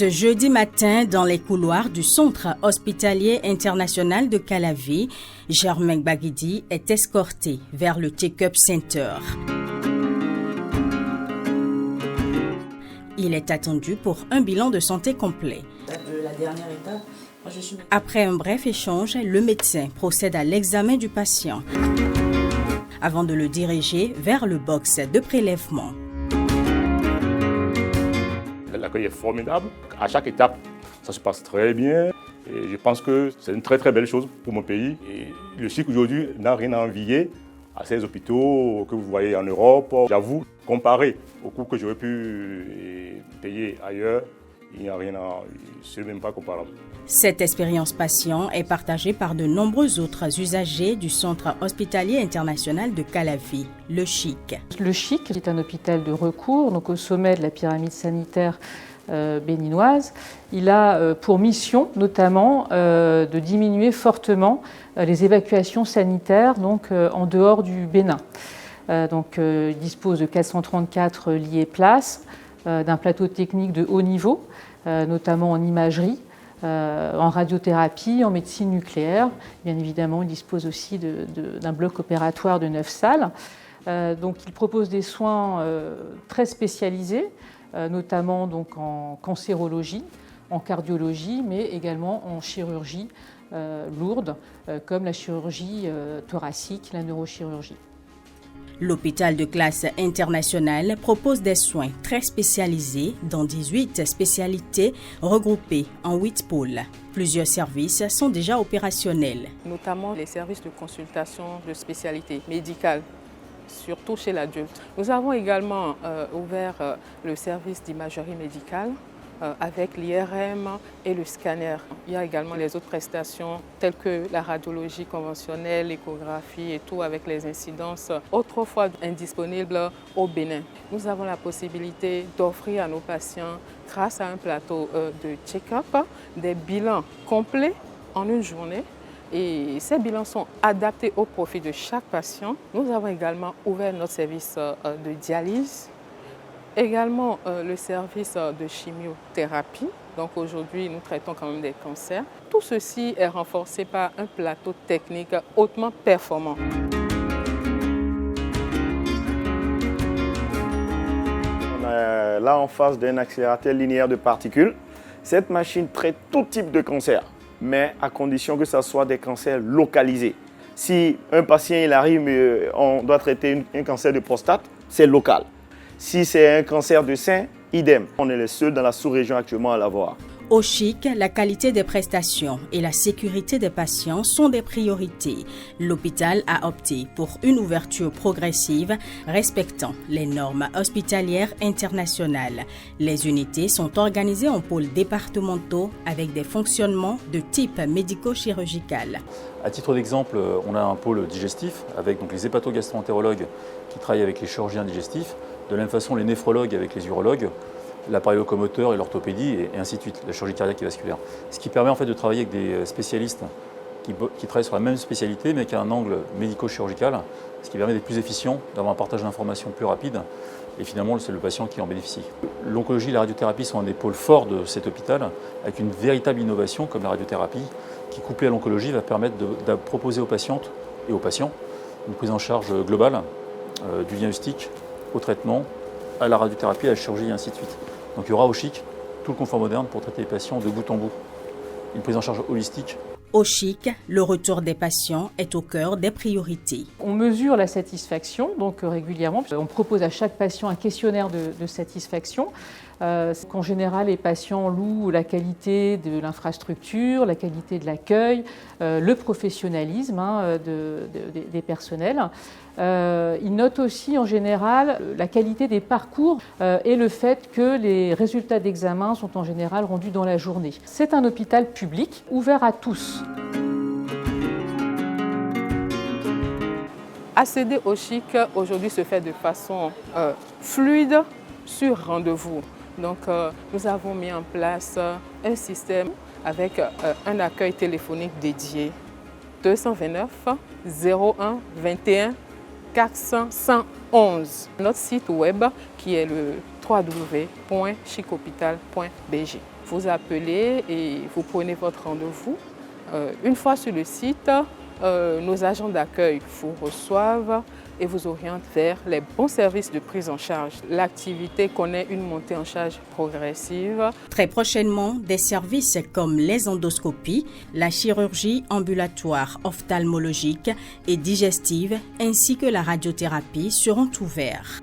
Ce jeudi matin, dans les couloirs du Centre hospitalier international de Calavi, Germain Baguidi est escorté vers le Check-up Center. Il est attendu pour un bilan de santé complet. De la dernière étape, Après un bref échange, le médecin procède à l'examen du patient avant de le diriger vers le box de prélèvement. L'accueil est formidable. À chaque étape, ça se passe très bien. Et je pense que c'est une très très belle chose pour mon pays. Et le CHIC aujourd'hui n'a rien à envier à ces hôpitaux que vous voyez en Europe. J'avoue, comparé au coût que j'aurais pu payer ailleurs, il n'y a rien à... Ce n'est même pas comparable. Cette expérience patient est partagée par de nombreux autres usagers du Centre hospitalier international de Calavi, le CHIC. Le CHIC est un hôpital de recours, donc au sommet de la pyramide sanitaire béninoise. Il a pour mission notamment de diminuer fortement les évacuations sanitaires en dehors du Bénin. Il dispose de 434 lits et places, d'un plateau technique de haut niveau, notamment en imagerie, en radiothérapie, en médecine nucléaire. Bien évidemment, il dispose aussi d'un bloc opératoire de 9 salles. Il propose des soins très spécialisés, notamment en cancérologie, en cardiologie, mais également en chirurgie lourde, comme la chirurgie thoracique, la neurochirurgie. L'hôpital de classe internationale propose des soins très spécialisés dans 18 spécialités regroupées en 8 pôles. Plusieurs services sont déjà opérationnels. Notamment les services de consultation de spécialité médicale, surtout chez l'adulte. Nous avons également ouvert le service d'imagerie médicale avec l'IRM et le scanner. Il y a également les autres prestations telles que la radiologie conventionnelle, l'échographie et tout avec les incidences autrefois indisponibles au Bénin. Nous avons la possibilité d'offrir à nos patients, grâce à un plateau de check-up, des bilans complets en une journée. Et ces bilans sont adaptés au profit de chaque patient. Nous avons également ouvert notre service de dialyse. Également le service de chimiothérapie. Donc aujourd'hui, nous traitons quand même des cancers. Tout ceci est renforcé par un plateau technique hautement performant. On est là en face d'un accélérateur linéaire de particules. Cette machine traite tout type de cancer, mais à condition que ce soit des cancers localisés. Si un patient il arrive, on doit traiter un cancer de prostate, c'est local. Si c'est un cancer de sein, idem. On est les seuls dans la sous-région actuellement à l'avoir. Au CHIC, la qualité des prestations et la sécurité des patients sont des priorités. L'hôpital a opté pour une ouverture progressive respectant les normes hospitalières internationales. Les unités sont organisées en pôles départementaux avec des fonctionnements de type médico-chirurgical. À titre d'exemple, on a un pôle digestif avec les hépatogastroentérologues qui travaillent avec les chirurgiens digestifs, de la même façon les néphrologues avec les urologues, l'appareil locomoteur et l'orthopédie et ainsi de suite, la chirurgie cardiaque et vasculaire. Ce qui permet en fait de travailler avec des spécialistes qui travaillent sur la même spécialité mais avec un angle médico-chirurgical, ce qui permet d'être plus efficient, d'avoir un partage d'informations plus rapide et finalement c'est le patient qui en bénéficie. L'oncologie et la radiothérapie sont un des pôles forts de cet hôpital avec une véritable innovation comme la radiothérapie qui couplée à l'oncologie va permettre de proposer aux patientes et aux patients une prise en charge globale du diagnostic au traitement, à la radiothérapie, à la chirurgie et ainsi de suite. Donc il y aura au CHIC tout le confort moderne pour traiter les patients de bout en bout. Une prise en charge holistique. Au CHIC, le retour des patients est au cœur des priorités. On mesure la satisfaction régulièrement. On propose à chaque patient un questionnaire de satisfaction. En général, les patients louent la qualité de l'infrastructure, la qualité de l'accueil, le professionnalisme des personnels. Ils notent aussi en général la qualité des parcours et le fait que les résultats d'examen sont en général rendus dans la journée. C'est un hôpital public ouvert à tous. Accéder au CHIC aujourd'hui se fait de façon fluide sur rendez-vous. Donc nous avons mis en place un système avec un accueil téléphonique dédié. 229 01 21 411. Notre site web qui est le www.chichopital.bg. vous appelez et vous prenez votre rendez-vous. Une fois sur le site, nos agents d'accueil vous reçoivent et vous orientent vers les bons services de prise en charge. L'activité connaît une montée en charge progressive. Très prochainement, des services comme les endoscopies, la chirurgie ambulatoire ophtalmologique et digestive ainsi que la radiothérapie seront ouverts.